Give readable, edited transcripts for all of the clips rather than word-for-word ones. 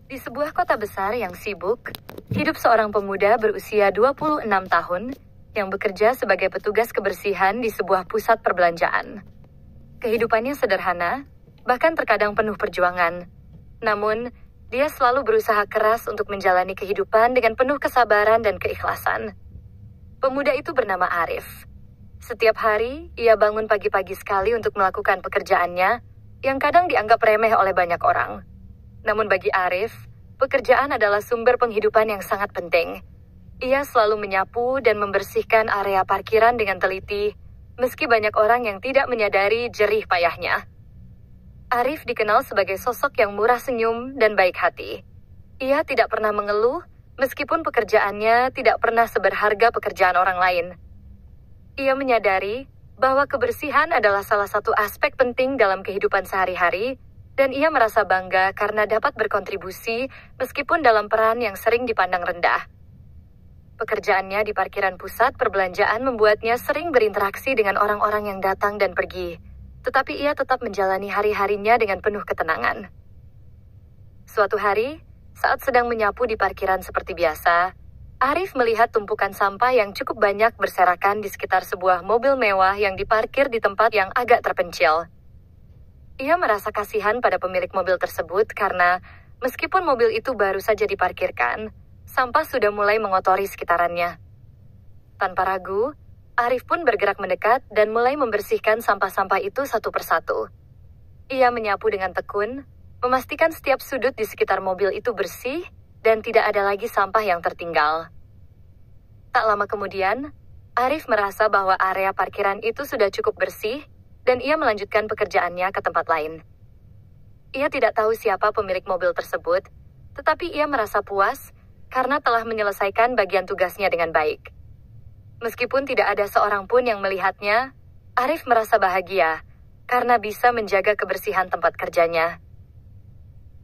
Di sebuah kota besar yang sibuk, hidup seorang pemuda berusia 26 tahun yang bekerja sebagai petugas kebersihan di sebuah pusat perbelanjaan. Kehidupannya sederhana, bahkan terkadang penuh perjuangan. Namun, dia selalu berusaha keras untuk menjalani kehidupan dengan penuh kesabaran dan keikhlasan. Pemuda itu bernama Arif. Setiap hari, ia bangun pagi-pagi sekali untuk melakukan pekerjaannya yang kadang dianggap remeh oleh banyak orang. Namun bagi Arif, pekerjaan adalah sumber penghidupan yang sangat penting. Ia selalu menyapu dan membersihkan area parkiran dengan teliti, meski banyak orang yang tidak menyadari jerih payahnya. Arif dikenal sebagai sosok yang murah senyum dan baik hati. Ia tidak pernah mengeluh, meskipun pekerjaannya tidak pernah seberharga pekerjaan orang lain. Ia menyadari bahwa kebersihan adalah salah satu aspek penting dalam kehidupan sehari-hari, dan ia merasa bangga karena dapat berkontribusi meskipun dalam peran yang sering dipandang rendah. Pekerjaannya di parkiran pusat perbelanjaan membuatnya sering berinteraksi dengan orang-orang yang datang dan pergi, tetapi ia tetap menjalani hari-harinya dengan penuh ketenangan. Suatu hari, saat sedang menyapu di parkiran seperti biasa, Arif melihat tumpukan sampah yang cukup banyak berserakan di sekitar sebuah mobil mewah yang diparkir di tempat yang agak terpencil. Ia merasa kasihan pada pemilik mobil tersebut karena meskipun mobil itu baru saja diparkirkan, sampah sudah mulai mengotori sekitarannya. Tanpa ragu, Arif pun bergerak mendekat dan mulai membersihkan sampah-sampah itu satu persatu. Ia menyapu dengan tekun, memastikan setiap sudut di sekitar mobil itu bersih dan tidak ada lagi sampah yang tertinggal. Tak lama kemudian, Arif merasa bahwa area parkiran itu sudah cukup bersih, dan ia melanjutkan pekerjaannya ke tempat lain. Ia tidak tahu siapa pemilik mobil tersebut, tetapi ia merasa puas karena telah menyelesaikan bagian tugasnya dengan baik. Meskipun tidak ada seorang pun yang melihatnya, Arif merasa bahagia karena bisa menjaga kebersihan tempat kerjanya.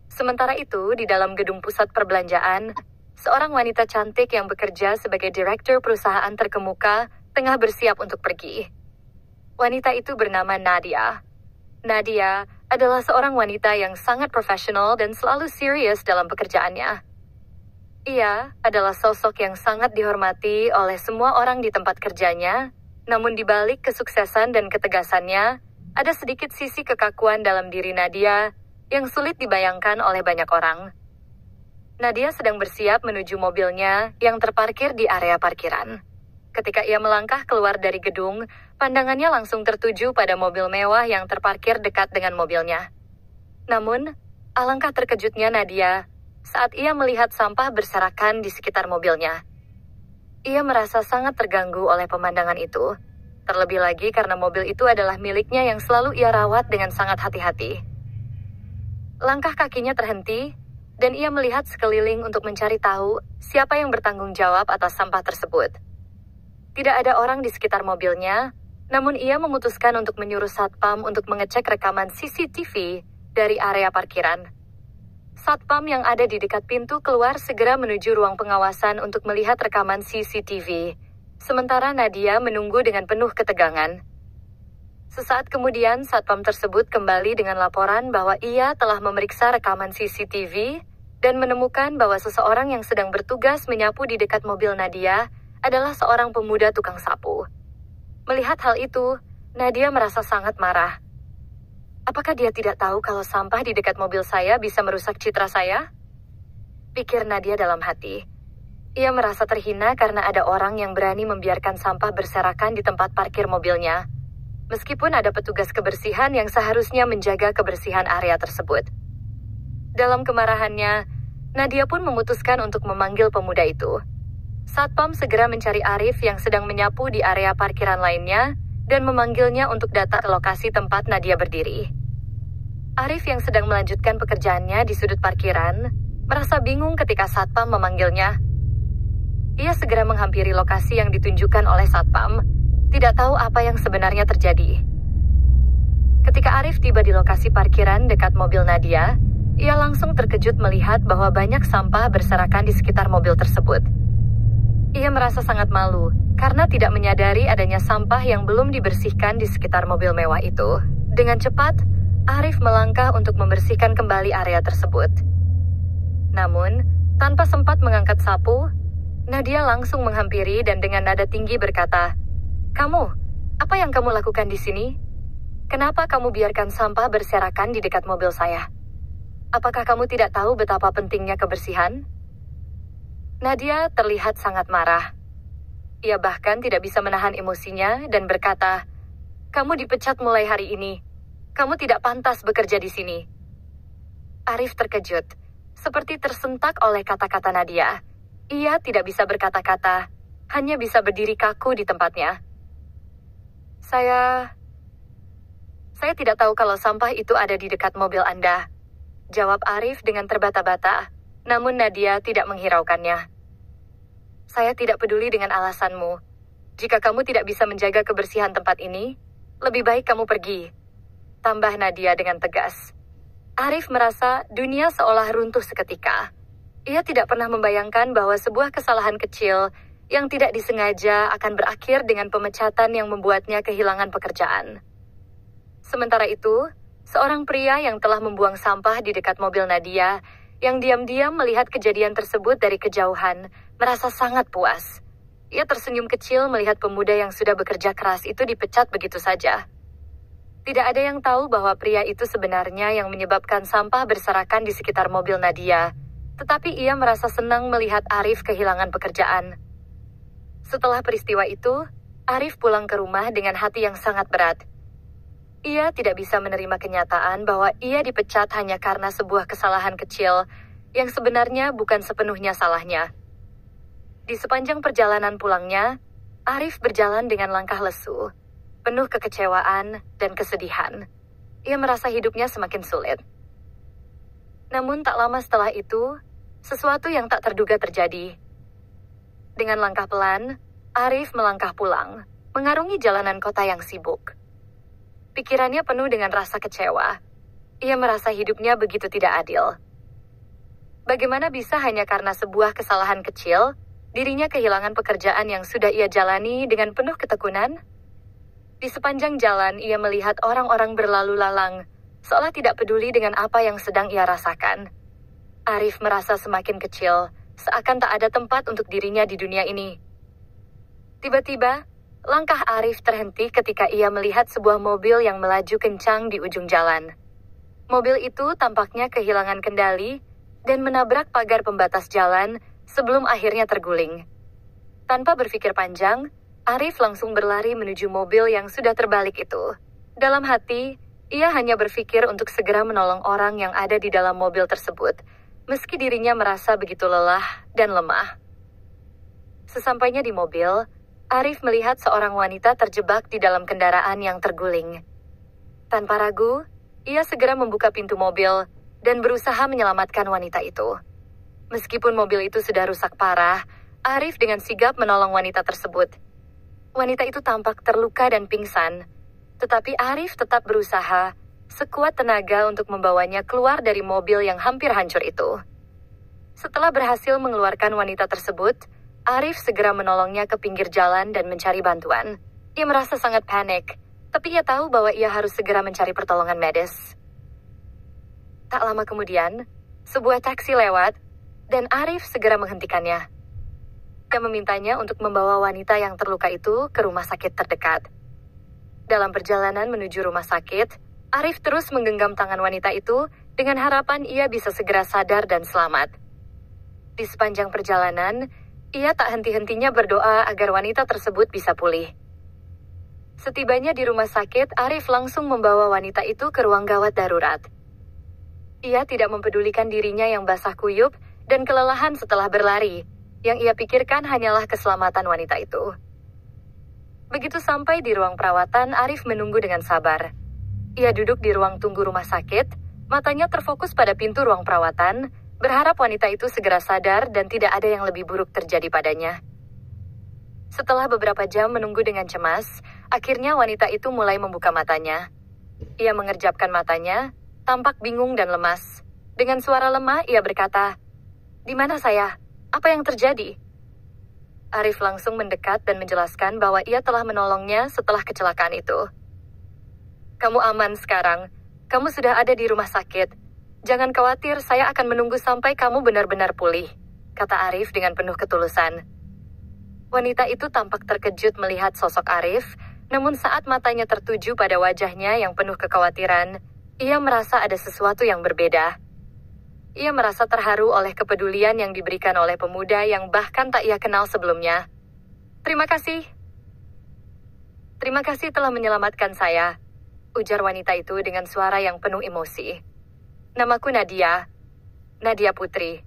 Sementara itu, di dalam gedung pusat perbelanjaan, seorang wanita cantik yang bekerja sebagai direktur perusahaan terkemuka tengah bersiap untuk pergi. Wanita itu bernama Nadia. Nadia adalah seorang wanita yang sangat profesional dan selalu serius dalam pekerjaannya. Ia adalah sosok yang sangat dihormati oleh semua orang di tempat kerjanya, namun di balik kesuksesan dan ketegasannya, ada sedikit sisi kekakuan dalam diri Nadia yang sulit dibayangkan oleh banyak orang. Nadia sedang bersiap menuju mobilnya yang terparkir di area parkiran. Ketika ia melangkah keluar dari gedung, pandangannya langsung tertuju pada mobil mewah yang terparkir dekat dengan mobilnya. Namun, alangkah terkejutnya Nadia saat ia melihat sampah berserakan di sekitar mobilnya. Ia merasa sangat terganggu oleh pemandangan itu, terlebih lagi karena mobil itu adalah miliknya yang selalu ia rawat dengan sangat hati-hati. Langkah kakinya terhenti, dan ia melihat sekeliling untuk mencari tahu siapa yang bertanggung jawab atas sampah tersebut. Tidak ada orang di sekitar mobilnya, namun ia memutuskan untuk menyuruh satpam untuk mengecek rekaman CCTV dari area parkiran. Satpam yang ada di dekat pintu keluar segera menuju ruang pengawasan untuk melihat rekaman CCTV, sementara Nadia menunggu dengan penuh ketegangan. Sesaat kemudian, satpam tersebut kembali dengan laporan bahwa ia telah memeriksa rekaman CCTV dan menemukan bahwa seseorang yang sedang bertugas menyapu di dekat mobil Nadia adalah seorang pemuda tukang sapu. Melihat hal itu, Nadia merasa sangat marah. Apakah dia tidak tahu kalau sampah di dekat mobil saya bisa merusak citra saya? Pikir Nadia dalam hati. Ia merasa terhina karena ada orang yang berani membiarkan sampah berserakan di tempat parkir mobilnya, meskipun ada petugas kebersihan yang seharusnya menjaga kebersihan area tersebut. Dalam kemarahannya, Nadia pun memutuskan untuk memanggil pemuda itu. Satpam segera mencari Arif yang sedang menyapu di area parkiran lainnya dan memanggilnya untuk datang ke lokasi tempat Nadia berdiri. Arif yang sedang melanjutkan pekerjaannya di sudut parkiran merasa bingung ketika satpam memanggilnya. Ia segera menghampiri lokasi yang ditunjukkan oleh satpam, tidak tahu apa yang sebenarnya terjadi. Ketika Arif tiba di lokasi parkiran dekat mobil Nadia, ia langsung terkejut melihat bahwa banyak sampah berserakan di sekitar mobil tersebut. Ia merasa sangat malu karena tidak menyadari adanya sampah yang belum dibersihkan di sekitar mobil mewah itu. Dengan cepat, Arif melangkah untuk membersihkan kembali area tersebut. Namun, tanpa sempat mengangkat sapu, Nadia langsung menghampiri dan dengan nada tinggi berkata, "Kamu, apa yang kamu lakukan di sini? Kenapa kamu biarkan sampah berserakan di dekat mobil saya? Apakah kamu tidak tahu betapa pentingnya kebersihan?" Nadia terlihat sangat marah. Ia bahkan tidak bisa menahan emosinya dan berkata, "Kamu dipecat mulai hari ini. Kamu tidak pantas bekerja di sini." Arif terkejut, seperti tersentak oleh kata-kata Nadia. Ia tidak bisa berkata-kata, hanya bisa berdiri kaku di tempatnya. Saya tidak tahu kalau sampah itu ada di dekat mobil Anda," jawab Arif dengan terbata-bata, namun Nadia tidak menghiraukannya. "Saya tidak peduli dengan alasanmu. Jika kamu tidak bisa menjaga kebersihan tempat ini, lebih baik kamu pergi," tambah Nadia dengan tegas. Arif merasa dunia seolah runtuh seketika. Ia tidak pernah membayangkan bahwa sebuah kesalahan kecil yang tidak disengaja akan berakhir dengan pemecatan yang membuatnya kehilangan pekerjaan. Sementara itu, seorang pria yang telah membuang sampah di dekat mobil Nadia, yang diam-diam melihat kejadian tersebut dari kejauhan, merasa sangat puas. Ia tersenyum kecil melihat pemuda yang sudah bekerja keras itu dipecat begitu saja. Tidak ada yang tahu bahwa pria itu sebenarnya yang menyebabkan sampah berserakan di sekitar mobil Nadia, tetapi ia merasa senang melihat Arif kehilangan pekerjaan. Setelah peristiwa itu, Arif pulang ke rumah dengan hati yang sangat berat. Ia tidak bisa menerima kenyataan bahwa ia dipecat hanya karena sebuah kesalahan kecil yang sebenarnya bukan sepenuhnya salahnya. Di sepanjang perjalanan pulangnya, Arif berjalan dengan langkah lesu, penuh kekecewaan dan kesedihan. Ia merasa hidupnya semakin sulit. Namun tak lama setelah itu, sesuatu yang tak terduga terjadi. Dengan langkah pelan, Arif melangkah pulang, mengarungi jalanan kota yang sibuk. Pikirannya penuh dengan rasa kecewa. Ia merasa hidupnya begitu tidak adil. Bagaimana bisa hanya karena sebuah kesalahan kecil, dirinya kehilangan pekerjaan yang sudah ia jalani dengan penuh ketekunan? Di sepanjang jalan, ia melihat orang-orang berlalu lalang, seolah tidak peduli dengan apa yang sedang ia rasakan. Arif merasa semakin kecil, seakan tak ada tempat untuk dirinya di dunia ini. Tiba-tiba, langkah Arif terhenti ketika ia melihat sebuah mobil yang melaju kencang di ujung jalan. Mobil itu tampaknya kehilangan kendali dan menabrak pagar pembatas jalan sebelum akhirnya terguling. Tanpa berpikir panjang, Arif langsung berlari menuju mobil yang sudah terbalik itu. Dalam hati, ia hanya berpikir untuk segera menolong orang yang ada di dalam mobil tersebut, meski dirinya merasa begitu lelah dan lemah. Sesampainya di mobil, Arif melihat seorang wanita terjebak di dalam kendaraan yang terguling. Tanpa ragu, ia segera membuka pintu mobil dan berusaha menyelamatkan wanita itu. Meskipun mobil itu sudah rusak parah, Arif dengan sigap menolong wanita tersebut. Wanita itu tampak terluka dan pingsan, tetapi Arif tetap berusaha sekuat tenaga untuk membawanya keluar dari mobil yang hampir hancur itu. Setelah berhasil mengeluarkan wanita tersebut, Arif segera menolongnya ke pinggir jalan dan mencari bantuan. Ia merasa sangat panik, tapi ia tahu bahwa ia harus segera mencari pertolongan medis. Tak lama kemudian, sebuah taksi lewat, dan Arif segera menghentikannya. Ia memintanya untuk membawa wanita yang terluka itu ke rumah sakit terdekat. Dalam perjalanan menuju rumah sakit, Arif terus menggenggam tangan wanita itu dengan harapan ia bisa segera sadar dan selamat. Di sepanjang perjalanan, ia tak henti-hentinya berdoa agar wanita tersebut bisa pulih. Setibanya di rumah sakit, Arif langsung membawa wanita itu ke ruang gawat darurat. Ia tidak mempedulikan dirinya yang basah kuyup dan kelelahan setelah berlari. Yang ia pikirkan hanyalah keselamatan wanita itu. Begitu sampai di ruang perawatan, Arif menunggu dengan sabar. Ia duduk di ruang tunggu rumah sakit, matanya terfokus pada pintu ruang perawatan, berharap wanita itu segera sadar dan tidak ada yang lebih buruk terjadi padanya. Setelah beberapa jam menunggu dengan cemas, akhirnya wanita itu mulai membuka matanya. Ia mengerjapkan matanya, tampak bingung dan lemas. Dengan suara lemah, ia berkata, "Di mana saya? Apa yang terjadi?" Arif langsung mendekat dan menjelaskan bahwa ia telah menolongnya setelah kecelakaan itu. "Kamu aman sekarang. Kamu sudah ada di rumah sakit. Jangan khawatir, saya akan menunggu sampai kamu benar-benar pulih, kata Arif dengan penuh ketulusan. Wanita itu tampak terkejut melihat sosok Arif, namun saat matanya tertuju pada wajahnya yang penuh kekhawatiran, ia merasa ada sesuatu yang berbeda. Ia merasa terharu oleh kepedulian yang diberikan oleh pemuda yang bahkan tak ia kenal sebelumnya. Terima kasih. Terima kasih telah menyelamatkan saya, ujar wanita itu dengan suara yang penuh emosi. Namaku Nadia. Nadia Putri.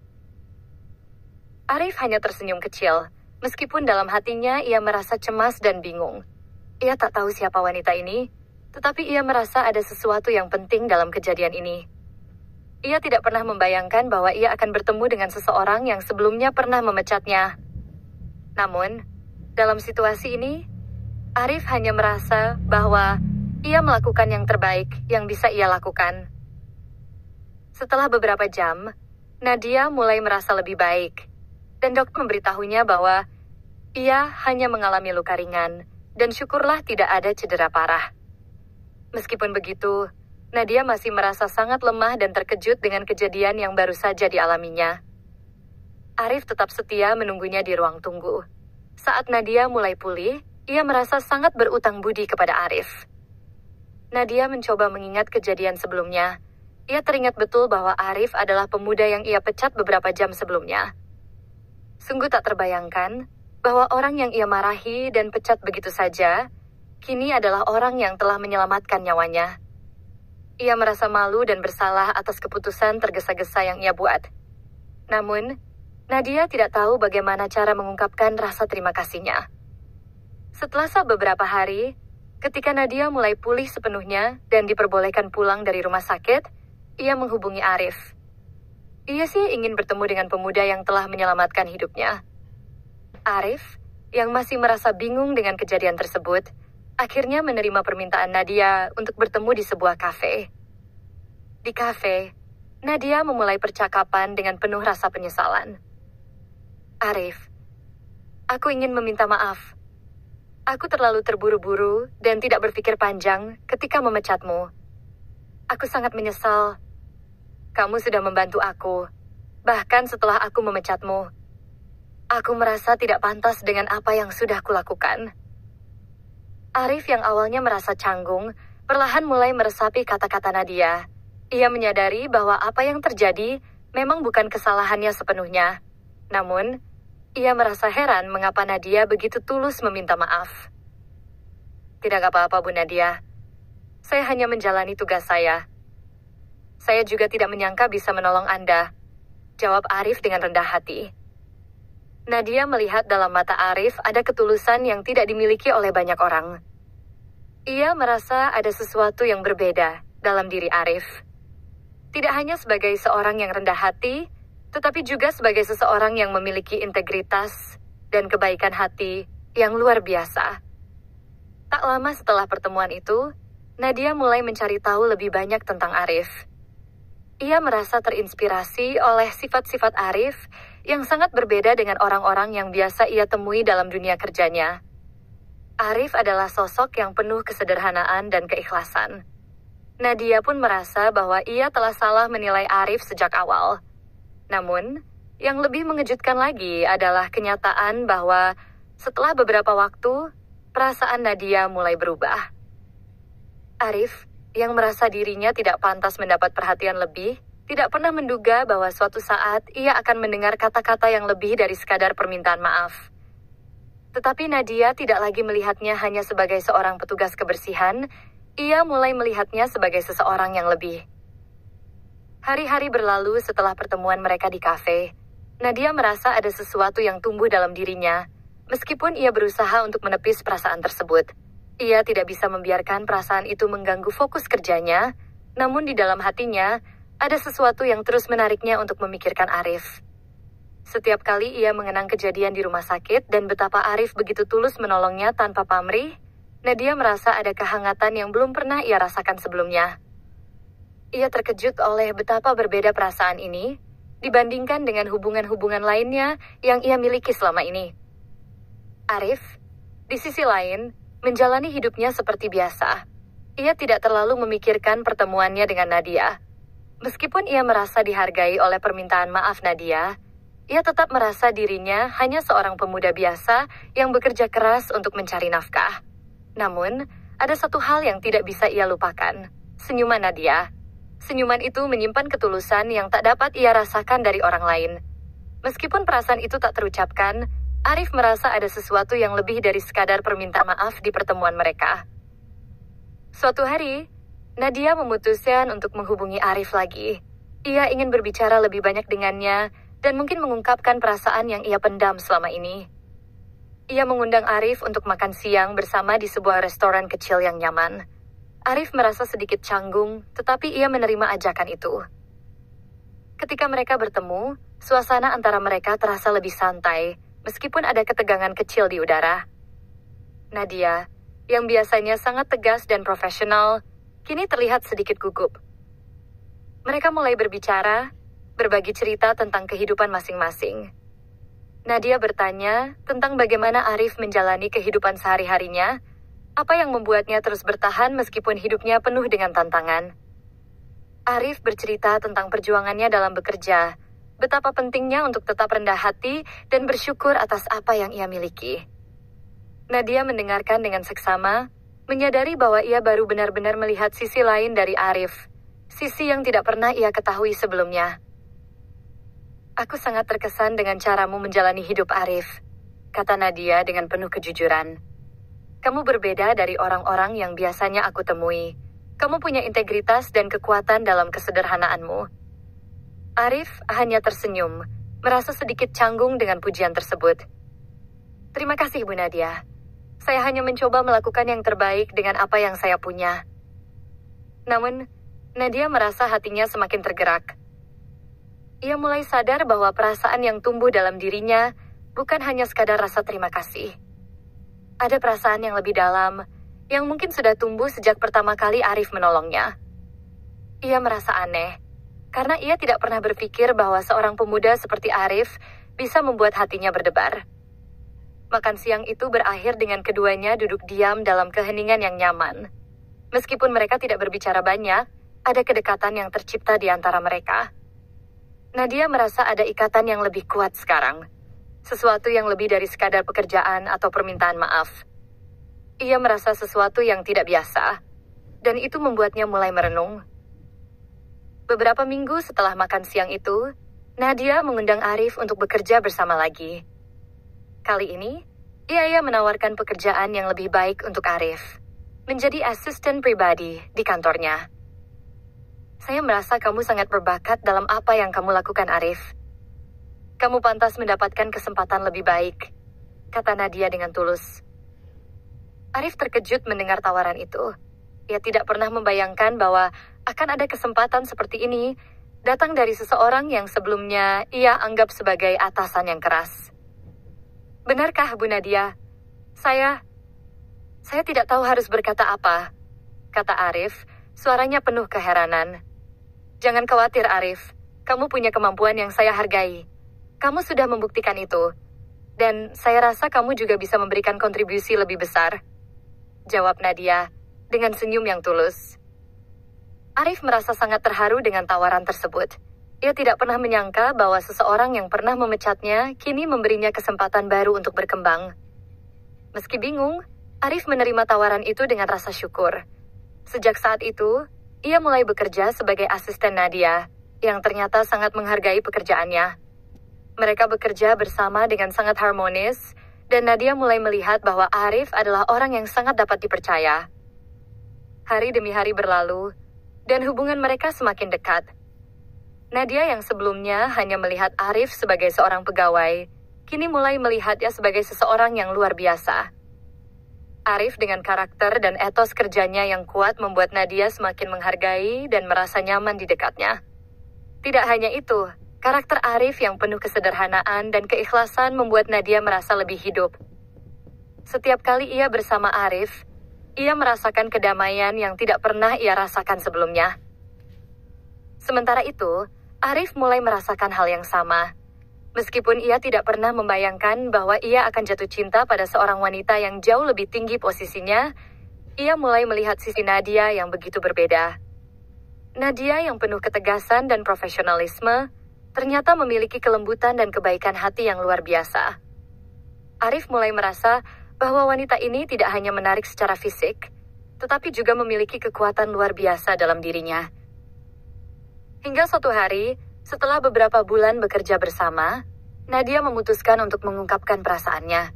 Arif hanya tersenyum kecil, meskipun dalam hatinya ia merasa cemas dan bingung. Ia tak tahu siapa wanita ini, tetapi ia merasa ada sesuatu yang penting dalam kejadian ini. Ia tidak pernah membayangkan bahwa ia akan bertemu dengan seseorang yang sebelumnya pernah memecatnya. Namun, dalam situasi ini, Arif hanya merasa bahwa ia melakukan yang terbaik yang bisa ia lakukan. Setelah beberapa jam, Nadia mulai merasa lebih baik, dan dokter memberitahunya bahwa ia hanya mengalami luka ringan, dan syukurlah tidak ada cedera parah. Meskipun begitu, Nadia masih merasa sangat lemah dan terkejut dengan kejadian yang baru saja dialaminya. Arif tetap setia menunggunya di ruang tunggu. Saat Nadia mulai pulih, ia merasa sangat berutang budi kepada Arif. Nadia mencoba mengingat kejadian sebelumnya. Ia teringat betul bahwa Arif adalah pemuda yang ia pecat beberapa jam sebelumnya. Sungguh tak terbayangkan bahwa orang yang ia marahi dan pecat begitu saja, kini adalah orang yang telah menyelamatkan nyawanya. Ia merasa malu dan bersalah atas keputusan tergesa-gesa yang ia buat. Namun, Nadia tidak tahu bagaimana cara mengungkapkan rasa terima kasihnya. Setelah beberapa hari, ketika Nadia mulai pulih sepenuhnya dan diperbolehkan pulang dari rumah sakit, ia menghubungi Arif. Ia sih ingin bertemu dengan pemuda yang telah menyelamatkan hidupnya. Arif, yang masih merasa bingung dengan kejadian tersebut, akhirnya menerima permintaan Nadia untuk bertemu di sebuah kafe. Di kafe, Nadia memulai percakapan dengan penuh rasa penyesalan. Arif, aku ingin meminta maaf. Aku terlalu terburu-buru dan tidak berpikir panjang ketika memecatmu. Aku sangat menyesal. Kamu sudah membantu aku, bahkan setelah aku memecatmu. Aku merasa tidak pantas dengan apa yang sudah kulakukan. Arif yang awalnya merasa canggung, perlahan mulai meresapi kata-kata Nadia. Ia menyadari bahwa apa yang terjadi memang bukan kesalahannya sepenuhnya. Namun, ia merasa heran mengapa Nadia begitu tulus meminta maaf. Tidak apa-apa, Bu Nadia. Saya hanya menjalani tugas saya. Saya juga tidak menyangka bisa menolong Anda, jawab Arif dengan rendah hati. Nadia melihat dalam mata Arif ada ketulusan yang tidak dimiliki oleh banyak orang. Ia merasa ada sesuatu yang berbeda dalam diri Arif. Tidak hanya sebagai seorang yang rendah hati, tetapi juga sebagai seseorang yang memiliki integritas dan kebaikan hati yang luar biasa. Tak lama setelah pertemuan itu, Nadia mulai mencari tahu lebih banyak tentang Arif. Ia merasa terinspirasi oleh sifat-sifat Arif yang sangat berbeda dengan orang-orang yang biasa ia temui dalam dunia kerjanya. Arif adalah sosok yang penuh kesederhanaan dan keikhlasan. Nadia pun merasa bahwa ia telah salah menilai Arif sejak awal. Namun, yang lebih mengejutkan lagi adalah kenyataan bahwa setelah beberapa waktu, perasaan Nadia mulai berubah. Arif, yang merasa dirinya tidak pantas mendapat perhatian lebih, tidak pernah menduga bahwa suatu saat ia akan mendengar kata-kata yang lebih dari sekadar permintaan maaf. Tetapi Nadia tidak lagi melihatnya hanya sebagai seorang petugas kebersihan, ia mulai melihatnya sebagai seseorang yang lebih. Hari-hari berlalu setelah pertemuan mereka di kafe. Nadia merasa ada sesuatu yang tumbuh dalam dirinya, meskipun ia berusaha untuk menepis perasaan tersebut. Ia tidak bisa membiarkan perasaan itu mengganggu fokus kerjanya, namun di dalam hatinya, ada sesuatu yang terus menariknya untuk memikirkan Arif. Setiap kali ia mengenang kejadian di rumah sakit dan betapa Arif begitu tulus menolongnya tanpa pamrih, Nadia merasa ada kehangatan yang belum pernah ia rasakan sebelumnya. Ia terkejut oleh betapa berbeda perasaan ini dibandingkan dengan hubungan-hubungan lainnya yang ia miliki selama ini. Arif, di sisi lain, menjalani hidupnya seperti biasa. Ia tidak terlalu memikirkan pertemuannya dengan Nadia. Meskipun ia merasa dihargai oleh permintaan maaf Nadia, ia tetap merasa dirinya hanya seorang pemuda biasa yang bekerja keras untuk mencari nafkah. Namun, ada satu hal yang tidak bisa ia lupakan, senyuman Nadia. Senyuman itu menyimpan ketulusan yang tak dapat ia rasakan dari orang lain. Meskipun perasaan itu tak terucapkan, Arif merasa ada sesuatu yang lebih dari sekadar permintaan maaf di pertemuan mereka. Suatu hari, Nadia memutuskan untuk menghubungi Arif lagi. Ia ingin berbicara lebih banyak dengannya dan mungkin mengungkapkan perasaan yang ia pendam selama ini. Ia mengundang Arif untuk makan siang bersama di sebuah restoran kecil yang nyaman. Arif merasa sedikit canggung, tetapi ia menerima ajakan itu. Ketika mereka bertemu, suasana antara mereka terasa lebih santai, meskipun ada ketegangan kecil di udara. Nadia, yang biasanya sangat tegas dan profesional, kini terlihat sedikit gugup. Mereka mulai berbicara, berbagi cerita tentang kehidupan masing-masing. Nadia bertanya tentang bagaimana Arif menjalani kehidupan sehari-harinya, apa yang membuatnya terus bertahan meskipun hidupnya penuh dengan tantangan. Arif bercerita tentang perjuangannya dalam bekerja, betapa pentingnya untuk tetap rendah hati dan bersyukur atas apa yang ia miliki. Nadia mendengarkan dengan seksama, menyadari bahwa ia baru benar-benar melihat sisi lain dari Arif, sisi yang tidak pernah ia ketahui sebelumnya. Aku sangat terkesan dengan caramu menjalani hidup Arif, kata Nadia dengan penuh kejujuran. Kamu berbeda dari orang-orang yang biasanya aku temui. Kamu punya integritas dan kekuatan dalam kesederhanaanmu. Arif hanya tersenyum, merasa sedikit canggung dengan pujian tersebut. Terima kasih, Bu Nadia. Saya hanya mencoba melakukan yang terbaik dengan apa yang saya punya. Namun, Nadia merasa hatinya semakin tergerak. Ia mulai sadar bahwa perasaan yang tumbuh dalam dirinya bukan hanya sekadar rasa terima kasih. Ada perasaan yang lebih dalam, yang mungkin sudah tumbuh sejak pertama kali Arif menolongnya. Ia merasa aneh, karena ia tidak pernah berpikir bahwa seorang pemuda seperti Arif bisa membuat hatinya berdebar. Makan siang itu berakhir dengan keduanya duduk diam dalam keheningan yang nyaman. Meskipun mereka tidak berbicara banyak, ada kedekatan yang tercipta di antara mereka. Nadia merasa ada ikatan yang lebih kuat sekarang. Sesuatu yang lebih dari sekadar pekerjaan atau permintaan maaf. Ia merasa sesuatu yang tidak biasa, dan itu membuatnya mulai merenung. Beberapa minggu setelah makan siang itu, Nadia mengundang Arif untuk bekerja bersama lagi. Kali ini, ia menawarkan pekerjaan yang lebih baik untuk Arif, menjadi asisten pribadi di kantornya. Saya merasa kamu sangat berbakat dalam apa yang kamu lakukan, Arif. Kamu pantas mendapatkan kesempatan lebih baik, kata Nadia dengan tulus. Arif terkejut mendengar tawaran itu. Ia tidak pernah membayangkan bahwa akan ada kesempatan seperti ini datang dari seseorang yang sebelumnya ia anggap sebagai atasan yang keras. Benarkah, Bu Nadia? Saya tidak tahu harus berkata apa, kata Arif, suaranya penuh keheranan. Jangan khawatir, Arif. Kamu punya kemampuan yang saya hargai. Kamu sudah membuktikan itu. Dan saya rasa kamu juga bisa memberikan kontribusi lebih besar. Jawab Nadia, dengan senyum yang tulus. Arif merasa sangat terharu dengan tawaran tersebut. Ia tidak pernah menyangka bahwa seseorang yang pernah memecatnya kini memberinya kesempatan baru untuk berkembang. Meski bingung, Arif menerima tawaran itu dengan rasa syukur. Sejak saat itu, ia mulai bekerja sebagai asisten Nadia, yang ternyata sangat menghargai pekerjaannya. Mereka bekerja bersama dengan sangat harmonis, dan Nadia mulai melihat bahwa Arif adalah orang yang sangat dapat dipercaya. Hari demi hari berlalu, dan hubungan mereka semakin dekat. Nadia yang sebelumnya hanya melihat Arif sebagai seorang pegawai, kini mulai melihatnya sebagai seseorang yang luar biasa. Arif dengan karakter dan etos kerjanya yang kuat membuat Nadia semakin menghargai dan merasa nyaman di dekatnya. Tidak hanya itu, karakter Arif yang penuh kesederhanaan dan keikhlasan membuat Nadia merasa lebih hidup. Setiap kali ia bersama Arif, ia merasakan kedamaian yang tidak pernah ia rasakan sebelumnya. Sementara itu, Arif mulai merasakan hal yang sama. Meskipun ia tidak pernah membayangkan bahwa ia akan jatuh cinta pada seorang wanita yang jauh lebih tinggi posisinya, ia mulai melihat sisi Nadia yang begitu berbeda. Nadia yang penuh ketegasan dan profesionalisme ternyata memiliki kelembutan dan kebaikan hati yang luar biasa. Arif mulai merasa bahwa wanita ini tidak hanya menarik secara fisik, tetapi juga memiliki kekuatan luar biasa dalam dirinya. Hingga suatu hari, setelah beberapa bulan bekerja bersama, Nadia memutuskan untuk mengungkapkan perasaannya.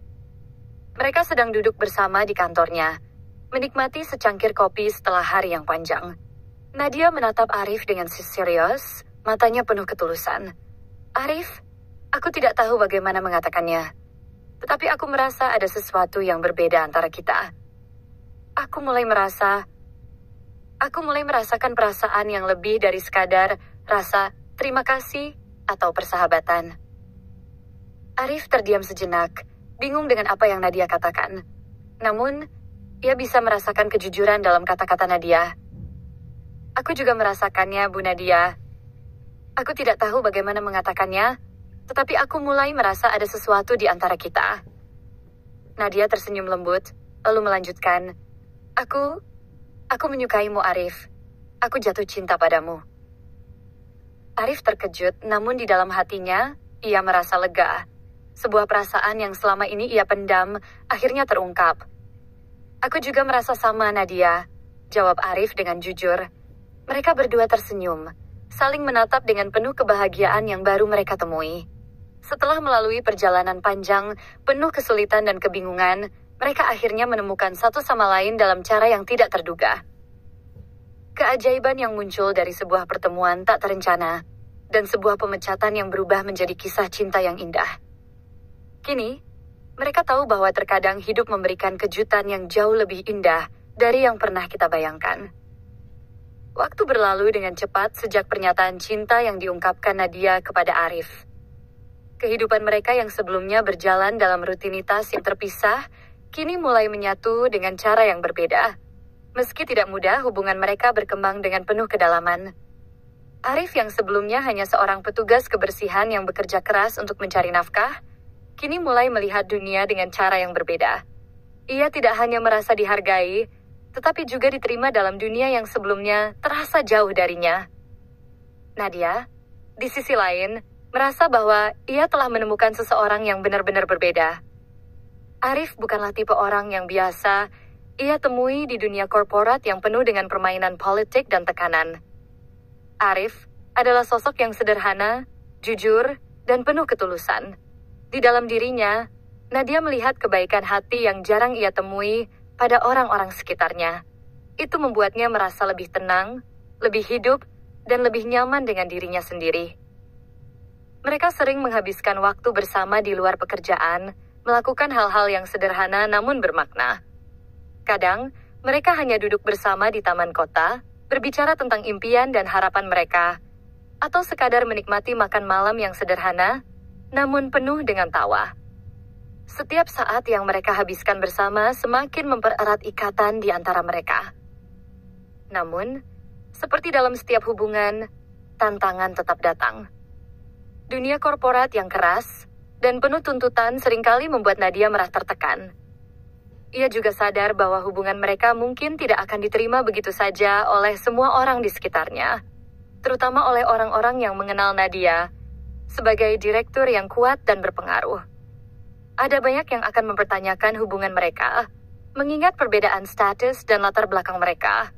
Mereka sedang duduk bersama di kantornya, menikmati secangkir kopi setelah hari yang panjang. Nadia menatap Arif dengan serius, matanya penuh ketulusan. "Arif, aku tidak tahu bagaimana mengatakannya. Tetapi aku merasa ada sesuatu yang berbeda antara kita. Aku mulai merasakan perasaan yang lebih dari sekadar rasa terima kasih atau persahabatan." Arif terdiam sejenak, bingung dengan apa yang Nadia katakan. Namun, ia bisa merasakan kejujuran dalam kata-kata Nadia. "Aku juga merasakannya, Bu Nadia. Aku tidak tahu bagaimana mengatakannya, tetapi aku mulai merasa ada sesuatu di antara kita." Nadia tersenyum lembut, lalu melanjutkan, Aku menyukaimu, Arif. Aku jatuh cinta padamu." Arif terkejut, namun di dalam hatinya, ia merasa lega. Sebuah perasaan yang selama ini ia pendam, akhirnya terungkap. "Aku juga merasa sama, Nadia," jawab Arif dengan jujur. Mereka berdua tersenyum, saling menatap dengan penuh kebahagiaan yang baru mereka temui. Setelah melalui perjalanan panjang, penuh kesulitan dan kebingungan, mereka akhirnya menemukan satu sama lain dalam cara yang tidak terduga. Keajaiban yang muncul dari sebuah pertemuan tak terencana, dan sebuah pemecatan yang berubah menjadi kisah cinta yang indah. Kini, mereka tahu bahwa terkadang hidup memberikan kejutan yang jauh lebih indah dari yang pernah kita bayangkan. Waktu berlalu dengan cepat sejak pernyataan cinta yang diungkapkan Nadia kepada Arif. Kehidupan mereka yang sebelumnya berjalan dalam rutinitas yang terpisah, kini mulai menyatu dengan cara yang berbeda. Meski tidak mudah, hubungan mereka berkembang dengan penuh kedalaman. Arif yang sebelumnya hanya seorang petugas kebersihan yang bekerja keras untuk mencari nafkah, kini mulai melihat dunia dengan cara yang berbeda. Ia tidak hanya merasa dihargai, tetapi juga diterima dalam dunia yang sebelumnya terasa jauh darinya. Nadia, di sisi lain, merasa bahwa ia telah menemukan seseorang yang benar-benar berbeda. Arif bukanlah tipe orang yang biasa ia temui di dunia korporat yang penuh dengan permainan politik dan tekanan. Arif adalah sosok yang sederhana, jujur, dan penuh ketulusan. Di dalam dirinya, Nadia melihat kebaikan hati yang jarang ia temui pada orang-orang sekitarnya. Itu membuatnya merasa lebih tenang, lebih hidup, dan lebih nyaman dengan dirinya sendiri. Mereka sering menghabiskan waktu bersama di luar pekerjaan, melakukan hal-hal yang sederhana namun bermakna. Kadang, mereka hanya duduk bersama di taman kota, berbicara tentang impian dan harapan mereka, atau sekadar menikmati makan malam yang sederhana, namun penuh dengan tawa. Setiap saat yang mereka habiskan bersama semakin mempererat ikatan di antara mereka. Namun, seperti dalam setiap hubungan, tantangan tetap datang. Dunia korporat yang keras dan penuh tuntutan seringkali membuat Nadia merasa tertekan. Ia juga sadar bahwa hubungan mereka mungkin tidak akan diterima begitu saja oleh semua orang di sekitarnya, terutama oleh orang-orang yang mengenal Nadia sebagai direktur yang kuat dan berpengaruh. Ada banyak yang akan mempertanyakan hubungan mereka, mengingat perbedaan status dan latar belakang mereka.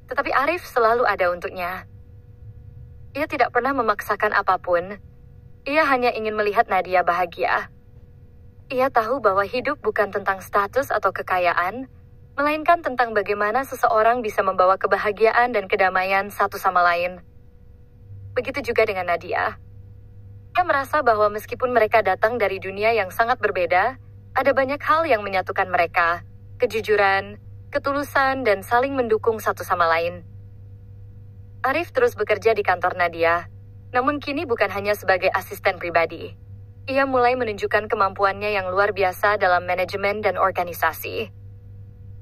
Tetapi Arif selalu ada untuknya. Ia tidak pernah memaksakan apapun. Ia hanya ingin melihat Nadia bahagia. Ia tahu bahwa hidup bukan tentang status atau kekayaan, melainkan tentang bagaimana seseorang bisa membawa kebahagiaan dan kedamaian satu sama lain. Begitu juga dengan Nadia. Ia merasa bahwa meskipun mereka datang dari dunia yang sangat berbeda, ada banyak hal yang menyatukan mereka, kejujuran, ketulusan, dan saling mendukung satu sama lain. Arif terus bekerja di kantor Nadia, namun kini bukan hanya sebagai asisten pribadi. Ia mulai menunjukkan kemampuannya yang luar biasa dalam manajemen dan organisasi.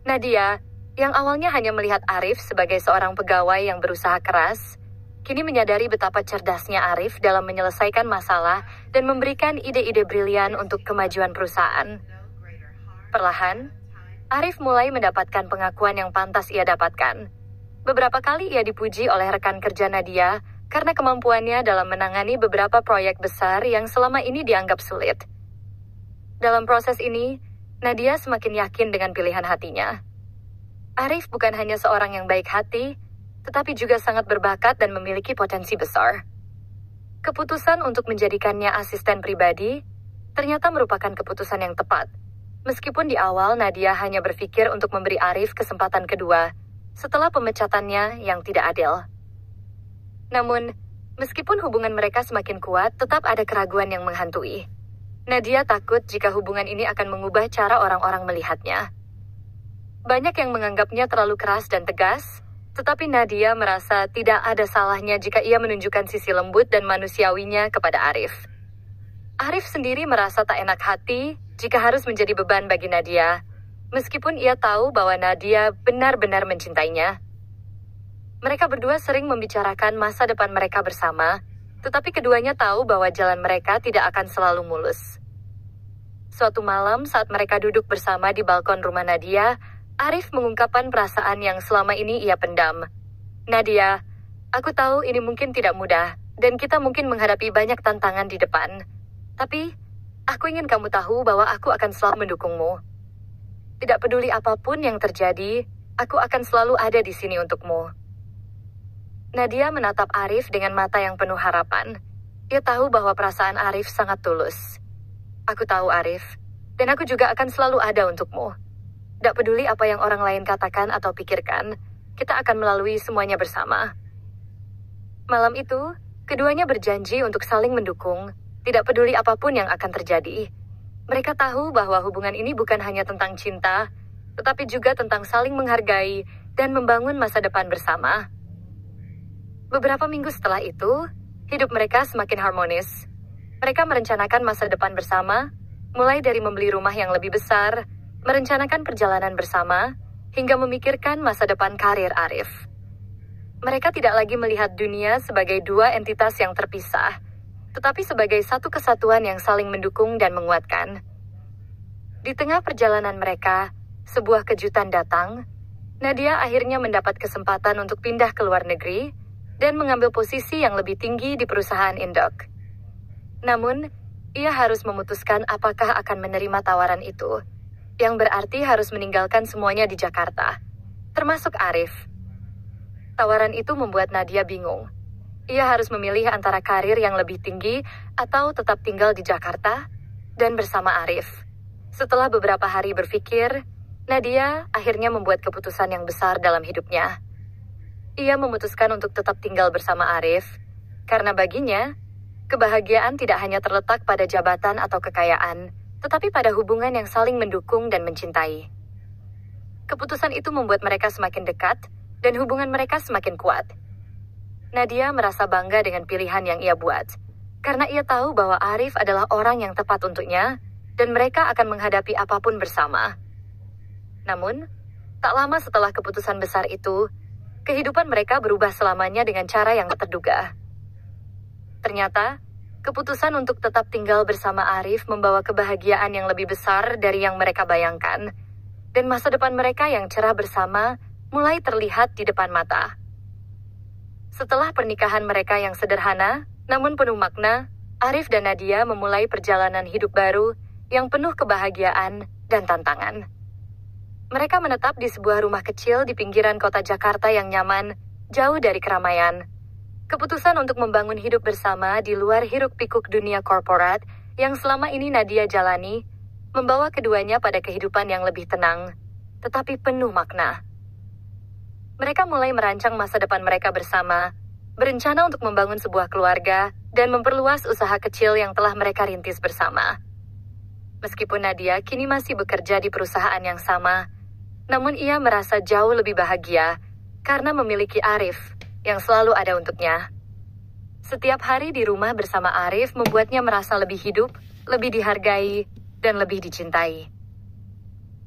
Nadia, yang awalnya hanya melihat Arif sebagai seorang pegawai yang berusaha keras, kini menyadari betapa cerdasnya Arif dalam menyelesaikan masalah dan memberikan ide-ide brilian untuk kemajuan perusahaan. Perlahan, Arif mulai mendapatkan pengakuan yang pantas ia dapatkan. Beberapa kali ia dipuji oleh rekan kerja Nadia karena kemampuannya dalam menangani beberapa proyek besar yang selama ini dianggap sulit. Dalam proses ini, Nadia semakin yakin dengan pilihan hatinya. Arif bukan hanya seorang yang baik hati, tetapi juga sangat berbakat dan memiliki potensi besar. Keputusan untuk menjadikannya asisten pribadi ternyata merupakan keputusan yang tepat. Meskipun di awal Nadia hanya berpikir untuk memberi Arif kesempatan kedua setelah pemecatannya yang tidak adil. Namun, meskipun hubungan mereka semakin kuat, tetap ada keraguan yang menghantui. Nadia takut jika hubungan ini akan mengubah cara orang-orang melihatnya. Banyak yang menganggapnya terlalu keras dan tegas, tetapi Nadia merasa tidak ada salahnya jika ia menunjukkan sisi lembut dan manusiawinya kepada Arif. Arif sendiri merasa tak enak hati jika harus menjadi beban bagi Nadia, meskipun ia tahu bahwa Nadia benar-benar mencintainya. Mereka berdua sering membicarakan masa depan mereka bersama, tetapi keduanya tahu bahwa jalan mereka tidak akan selalu mulus. Suatu malam saat mereka duduk bersama di balkon rumah Nadia, Arif mengungkapkan perasaan yang selama ini ia pendam. "Nadia, aku tahu ini mungkin tidak mudah, dan kita mungkin menghadapi banyak tantangan di depan. Tapi, aku ingin kamu tahu bahwa aku akan selalu mendukungmu. Tidak peduli apapun yang terjadi, aku akan selalu ada di sini untukmu." Nadia menatap Arif dengan mata yang penuh harapan. Ia tahu bahwa perasaan Arif sangat tulus. "Aku tahu, Arif, dan aku juga akan selalu ada untukmu. Tidak peduli apa yang orang lain katakan atau pikirkan, kita akan melalui semuanya bersama." Malam itu, keduanya berjanji untuk saling mendukung, tidak peduli apapun yang akan terjadi. Mereka tahu bahwa hubungan ini bukan hanya tentang cinta, tetapi juga tentang saling menghargai dan membangun masa depan bersama. Beberapa minggu setelah itu, hidup mereka semakin harmonis. Mereka merencanakan masa depan bersama, mulai dari membeli rumah yang lebih besar, merencanakan perjalanan bersama, hingga memikirkan masa depan karir Arif. Mereka tidak lagi melihat dunia sebagai dua entitas yang terpisah, tetapi sebagai satu kesatuan yang saling mendukung dan menguatkan. Di tengah perjalanan mereka, sebuah kejutan datang. Nadia akhirnya mendapat kesempatan untuk pindah ke luar negeri dan mengambil posisi yang lebih tinggi di perusahaan induk. Namun, ia harus memutuskan apakah akan menerima tawaran itu, yang berarti harus meninggalkan semuanya di Jakarta, termasuk Arif. Tawaran itu membuat Nadia bingung. Ia harus memilih antara karir yang lebih tinggi atau tetap tinggal di Jakarta dan bersama Arif. Setelah beberapa hari berpikir, Nadia akhirnya membuat keputusan yang besar dalam hidupnya. Ia memutuskan untuk tetap tinggal bersama Arif, karena baginya, kebahagiaan tidak hanya terletak pada jabatan atau kekayaan, tetapi pada hubungan yang saling mendukung dan mencintai. Keputusan itu membuat mereka semakin dekat, dan hubungan mereka semakin kuat. Nadia merasa bangga dengan pilihan yang ia buat, karena ia tahu bahwa Arif adalah orang yang tepat untuknya, dan mereka akan menghadapi apapun bersama. Namun, tak lama setelah keputusan besar itu, kehidupan mereka berubah selamanya dengan cara yang tak terduga. Ternyata, keputusan untuk tetap tinggal bersama Arif membawa kebahagiaan yang lebih besar dari yang mereka bayangkan, dan masa depan mereka yang cerah bersama mulai terlihat di depan mata. Setelah pernikahan mereka yang sederhana, namun penuh makna, Arif dan Nadia memulai perjalanan hidup baru yang penuh kebahagiaan dan tantangan. Mereka menetap di sebuah rumah kecil di pinggiran kota Jakarta yang nyaman, jauh dari keramaian. Keputusan untuk membangun hidup bersama di luar hiruk-pikuk dunia korporat yang selama ini Nadia jalani, membawa keduanya pada kehidupan yang lebih tenang, tetapi penuh makna. Mereka mulai merancang masa depan mereka bersama, berencana untuk membangun sebuah keluarga, dan memperluas usaha kecil yang telah mereka rintis bersama. Meskipun Nadia kini masih bekerja di perusahaan yang sama, namun ia merasa jauh lebih bahagia karena memiliki Arif yang selalu ada untuknya. Setiap hari di rumah bersama Arif membuatnya merasa lebih hidup, lebih dihargai, dan lebih dicintai.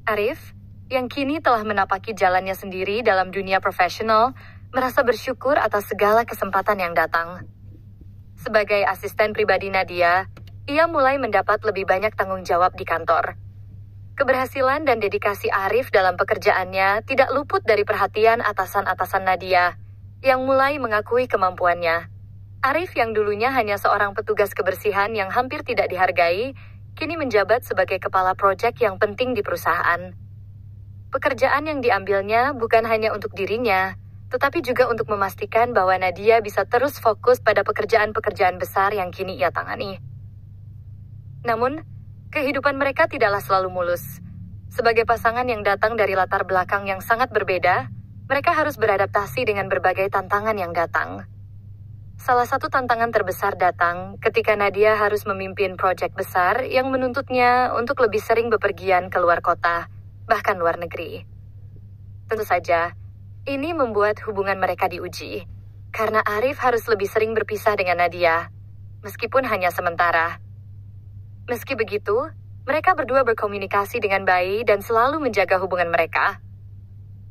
Arif, yang kini telah menapaki jalannya sendiri dalam dunia profesional, merasa bersyukur atas segala kesempatan yang datang. Sebagai asisten pribadi Nadia, ia mulai mendapat lebih banyak tanggung jawab di kantor. Keberhasilan dan dedikasi Arif dalam pekerjaannya tidak luput dari perhatian atasan-atasan Nadia, yang mulai mengakui kemampuannya. Arif yang dulunya hanya seorang petugas kebersihan yang hampir tidak dihargai, kini menjabat sebagai kepala proyek yang penting di perusahaan. Pekerjaan yang diambilnya bukan hanya untuk dirinya, tetapi juga untuk memastikan bahwa Nadia bisa terus fokus pada pekerjaan-pekerjaan besar yang kini ia tangani. Namun, kehidupan mereka tidaklah selalu mulus. Sebagai pasangan yang datang dari latar belakang yang sangat berbeda, mereka harus beradaptasi dengan berbagai tantangan yang datang. Salah satu tantangan terbesar datang ketika Nadia harus memimpin proyek besar yang menuntutnya untuk lebih sering bepergian ke luar kota, bahkan luar negeri. Tentu saja, ini membuat hubungan mereka diuji, karena Arif harus lebih sering berpisah dengan Nadia, meskipun hanya sementara. Meski begitu, mereka berdua berkomunikasi dengan baik dan selalu menjaga hubungan mereka.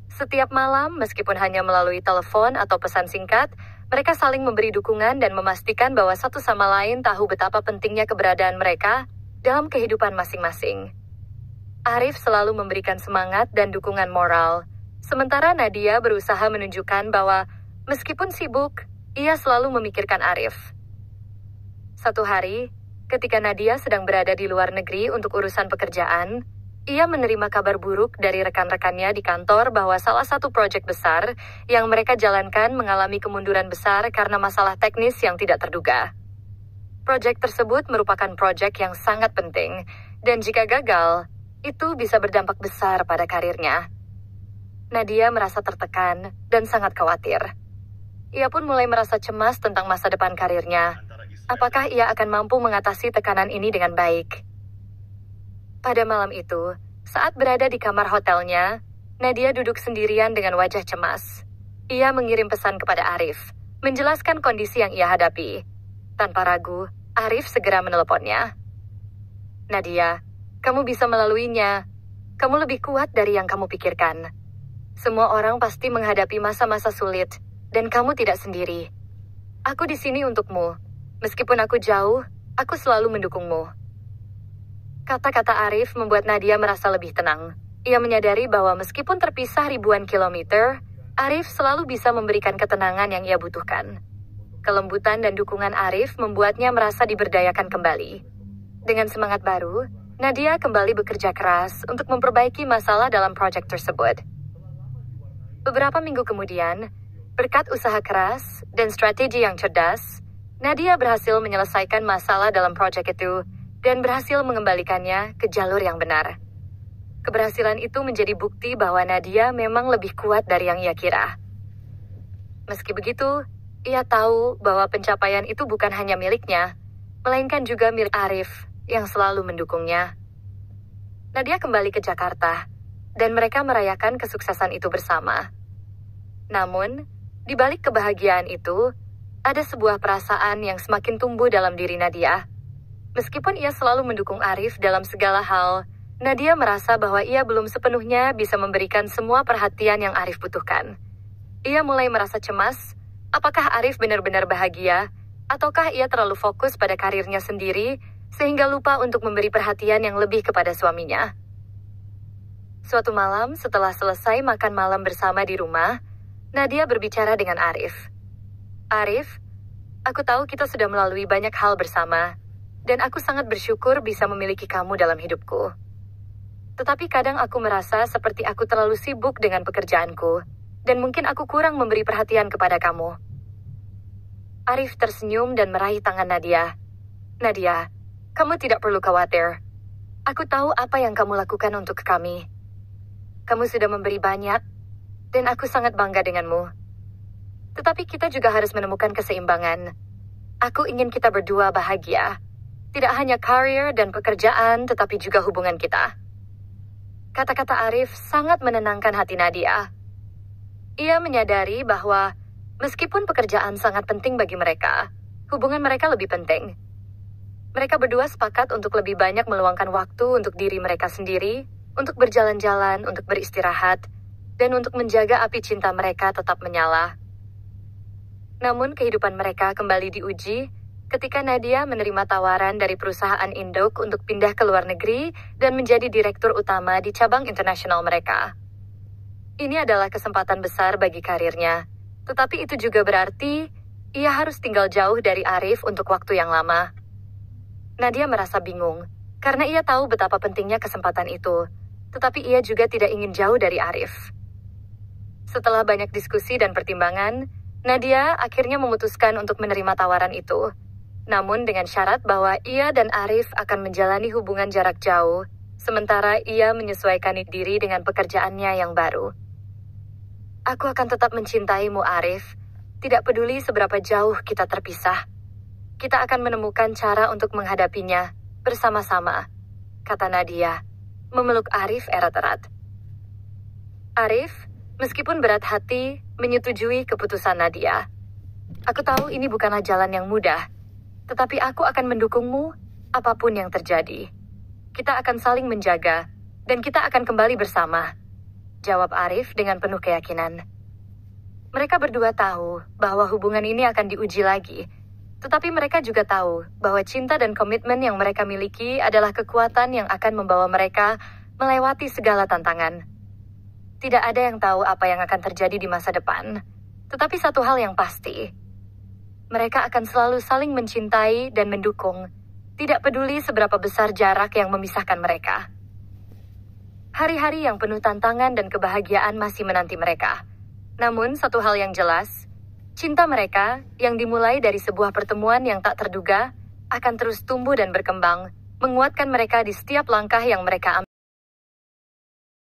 Setiap malam, meskipun hanya melalui telepon atau pesan singkat, mereka saling memberi dukungan dan memastikan bahwa satu sama lain tahu betapa pentingnya keberadaan mereka dalam kehidupan masing-masing. Arif selalu memberikan semangat dan dukungan moral, sementara Nadia berusaha menunjukkan bahwa meskipun sibuk, ia selalu memikirkan Arif. Satu hari, ketika Nadia sedang berada di luar negeri untuk urusan pekerjaan, ia menerima kabar buruk dari rekan-rekannya di kantor bahwa salah satu proyek besar yang mereka jalankan mengalami kemunduran besar karena masalah teknis yang tidak terduga. Proyek tersebut merupakan proyek yang sangat penting, dan jika gagal, itu bisa berdampak besar pada karirnya. Nadia merasa tertekan dan sangat khawatir. Ia pun mulai merasa cemas tentang masa depan karirnya. Apakah ia akan mampu mengatasi tekanan ini dengan baik? Pada malam itu, saat berada di kamar hotelnya, Nadia duduk sendirian dengan wajah cemas. Ia mengirim pesan kepada Arif, menjelaskan kondisi yang ia hadapi. Tanpa ragu, Arif segera meneleponnya. Nadia, kamu bisa melaluinya. Kamu lebih kuat dari yang kamu pikirkan. Semua orang pasti menghadapi masa-masa sulit, dan kamu tidak sendiri. Aku di sini untukmu. Meskipun aku jauh, aku selalu mendukungmu. Kata-kata Arif membuat Nadia merasa lebih tenang. Ia menyadari bahwa meskipun terpisah ribuan kilometer, Arif selalu bisa memberikan ketenangan yang ia butuhkan. Kelembutan dan dukungan Arif membuatnya merasa diberdayakan kembali. Dengan semangat baru, Nadia kembali bekerja keras untuk memperbaiki masalah dalam proyek tersebut. Beberapa minggu kemudian, berkat usaha keras dan strategi yang cerdas, Nadia berhasil menyelesaikan masalah dalam proyek itu dan berhasil mengembalikannya ke jalur yang benar. Keberhasilan itu menjadi bukti bahwa Nadia memang lebih kuat dari yang ia kira. Meski begitu, ia tahu bahwa pencapaian itu bukan hanya miliknya, melainkan juga milik Arif yang selalu mendukungnya. Nadia kembali ke Jakarta, dan mereka merayakan kesuksesan itu bersama. Namun, di balik kebahagiaan itu, ada sebuah perasaan yang semakin tumbuh dalam diri Nadia. Meskipun ia selalu mendukung Arif dalam segala hal, Nadia merasa bahwa ia belum sepenuhnya bisa memberikan semua perhatian yang Arif butuhkan. Ia mulai merasa cemas, apakah Arif benar-benar bahagia, ataukah ia terlalu fokus pada karirnya sendiri, sehingga lupa untuk memberi perhatian yang lebih kepada suaminya. Suatu malam, setelah selesai makan malam bersama di rumah, Nadia berbicara dengan Arif. Arif, aku tahu kita sudah melalui banyak hal bersama, dan aku sangat bersyukur bisa memiliki kamu dalam hidupku. Tetapi kadang aku merasa seperti aku terlalu sibuk dengan pekerjaanku, dan mungkin aku kurang memberi perhatian kepada kamu. Arif tersenyum dan meraih tangan Nadia. Nadia, kamu tidak perlu khawatir. Aku tahu apa yang kamu lakukan untuk kami. Kamu sudah memberi banyak, dan aku sangat bangga denganmu. Tetapi kita juga harus menemukan keseimbangan. Aku ingin kita berdua bahagia. Tidak hanya karir dan pekerjaan, tetapi juga hubungan kita. Kata-kata Arif sangat menenangkan hati Nadia. Ia menyadari bahwa meskipun pekerjaan sangat penting bagi mereka, hubungan mereka lebih penting. Mereka berdua sepakat untuk lebih banyak meluangkan waktu untuk diri mereka sendiri, untuk berjalan-jalan, untuk beristirahat, dan untuk menjaga api cinta mereka tetap menyala. Namun kehidupan mereka kembali diuji ketika Nadia menerima tawaran dari perusahaan induk untuk pindah ke luar negeri dan menjadi direktur utama di cabang internasional mereka. Ini adalah kesempatan besar bagi karirnya, tetapi itu juga berarti ia harus tinggal jauh dari Arif untuk waktu yang lama. Nadia merasa bingung, karena ia tahu betapa pentingnya kesempatan itu, tetapi ia juga tidak ingin jauh dari Arif. Setelah banyak diskusi dan pertimbangan, Nadia akhirnya memutuskan untuk menerima tawaran itu. Namun dengan syarat bahwa ia dan Arif akan menjalani hubungan jarak jauh, sementara ia menyesuaikan diri dengan pekerjaannya yang baru. Aku akan tetap mencintaimu, Arif. Tidak peduli seberapa jauh kita terpisah. Kita akan menemukan cara untuk menghadapinya bersama-sama, kata Nadia, memeluk Arif erat-erat. Arif, meskipun berat hati, menyetujui keputusan Nadia. Aku tahu ini bukanlah jalan yang mudah, tetapi aku akan mendukungmu apapun yang terjadi. Kita akan saling menjaga, dan kita akan kembali bersama, jawab Arif dengan penuh keyakinan. Mereka berdua tahu bahwa hubungan ini akan diuji lagi, tetapi mereka juga tahu bahwa cinta dan komitmen yang mereka miliki adalah kekuatan yang akan membawa mereka melewati segala tantangan. Tidak ada yang tahu apa yang akan terjadi di masa depan, tetapi satu hal yang pasti, mereka akan selalu saling mencintai dan mendukung, tidak peduli seberapa besar jarak yang memisahkan mereka. Hari-hari yang penuh tantangan dan kebahagiaan masih menanti mereka. Namun, satu hal yang jelas, cinta mereka yang dimulai dari sebuah pertemuan yang tak terduga akan terus tumbuh dan berkembang, menguatkan mereka di setiap langkah yang mereka ambil.